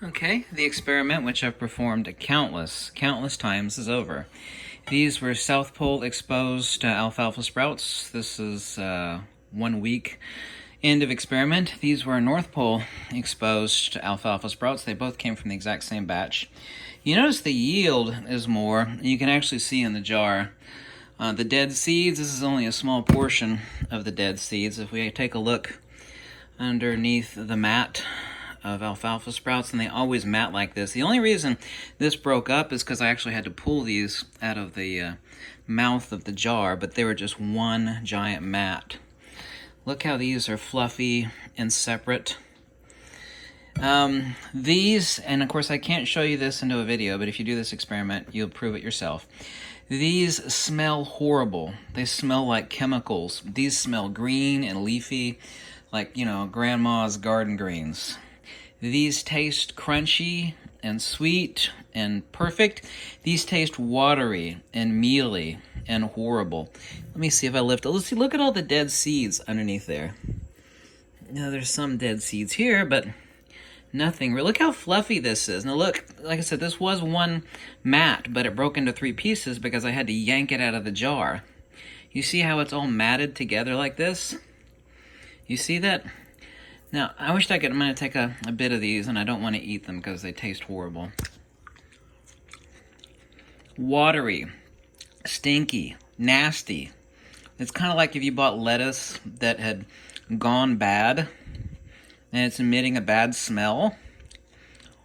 Okay, the experiment, which I've performed countless times, is over. These were South Pole exposed alfalfa sprouts. This is 1 week end of experiment. These were North Pole exposed alfalfa sprouts. They both came from the exact same batch. You notice the yield is more. You can actually see in the jar. The dead seeds, this is only a small portion of the dead seeds. If we take a look underneath the mat of alfalfa sprouts, and they always mat like this. The only reason this broke up is because I actually had to pull these out of the mouth of the jar, but they were just one giant mat. Look how these are fluffy and separate. These, and of course I can't show you this into a video, but if you do this experiment, you'll prove it yourself. These smell horrible. They smell like chemicals. These smell green and leafy, like, you know, grandma's garden greens. These taste crunchy and sweet and perfect. These taste watery and mealy and horrible. Let me see if I lift it. Let's see, look at all the dead seeds underneath there. Now there's some dead seeds here, but nothing. Look how fluffy this is. Now look, like I said, this was one mat, but it broke into 3 pieces because I had to yank it out of the jar. You see how it's all matted together like this? You see that? Now, I wish I could. I'm going to take a bit of these, and I don't want to eat them because they taste horrible. Watery, stinky, nasty. It's kind of like if you bought lettuce that had gone bad, and it's emitting a bad smell.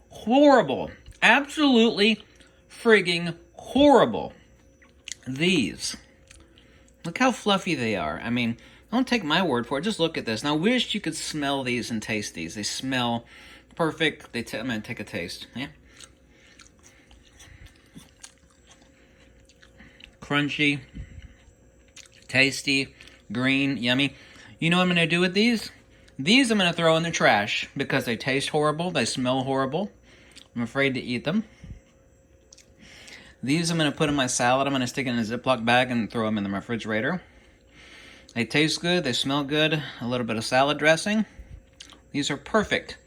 Horrible. Absolutely frigging horrible. These. Look how fluffy they are. I mean, don't take my word for it. Just look at this. Now, I wish you could smell these and taste these. They smell perfect. I'm going to take a taste. Yeah. Crunchy, tasty, green, yummy. You know what I'm going to do with these? These I'm going to throw in the trash because they taste horrible. They smell horrible. I'm afraid to eat them. These I'm going to put in my salad. I'm going to stick it in a Ziploc bag and throw them in the refrigerator. They taste good, they smell good, a little bit of salad dressing. These are perfect.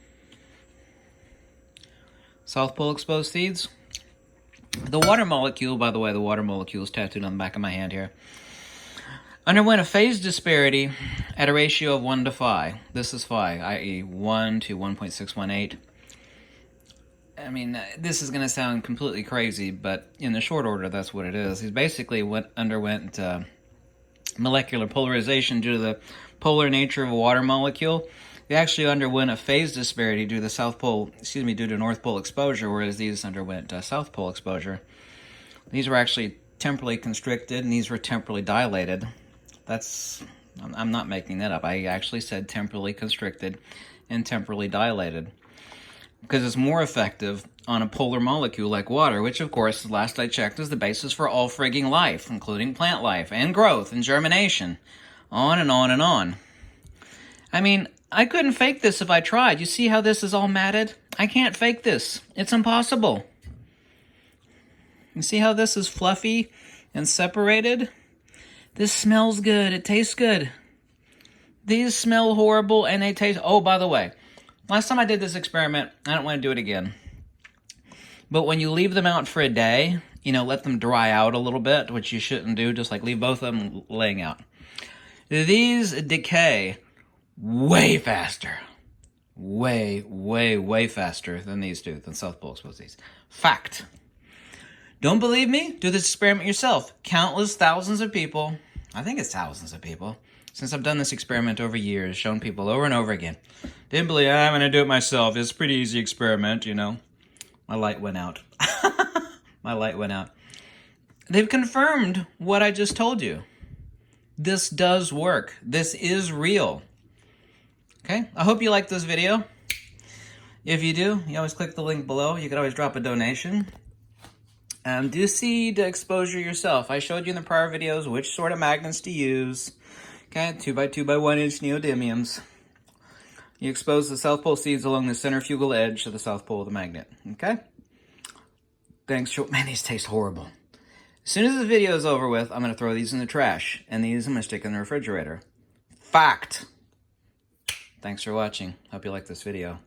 South Pole exposed seeds. The water molecule, by the way, the water molecule is tattooed on the back of my hand here, underwent a phase disparity at a ratio of 1 to phi. This is phi, i.e. 1 to 1.618. I mean, this is going to sound completely crazy, but in the short order, that's what it is. He basically underwent molecular polarization due to the polar nature of a water molecule. They actually underwent a phase disparity due to North Pole exposure, whereas these underwent South Pole exposure. These were actually temporally constricted, and these were temporally dilated. I'm not making that up. I actually said temporally constricted and temporally dilated, because it's more effective on a polar molecule like water, which, of course, last I checked, is the basis for all frigging life, including plant life and growth and germination. On and on and on. I mean, I couldn't fake this if I tried. You see how this is all matted? I can't fake this. It's impossible. You see how this is fluffy and separated? This smells good. It tastes good. These smell horrible and they taste... Oh, by the way, last time I did this experiment, I don't want to do it again. But when you leave them out for a day, you know, let them dry out a little bit, which you shouldn't do, just like leave both of them laying out. These decay way faster. Way faster than these do, than South Pole exposed seeds. Fact. Don't believe me? Do this experiment yourself. Countless thousands of people, I think it's thousands of people, since I've done this experiment over years, shown people over and over again. Didn't believe I'm going to do it myself. It's a pretty easy experiment, you know. My light went out. My light went out. They've confirmed what I just told you. This does work. This is real. Okay? I hope you liked this video. If you do, you always click the link below. You can always drop a donation. Do seed exposure yourself. I showed you in the prior videos which sort of magnets to use. Okay? 2x2 by 1 inch neodymiums. You expose the South Pole seeds along the centrifugal edge of the South Pole of the magnet. Okay? Thanks. Man, these taste horrible. As soon as this video is over with, I'm going to throw these in the trash. And these I'm going to stick in the refrigerator. Fact. Thanks for watching. Hope you like this video.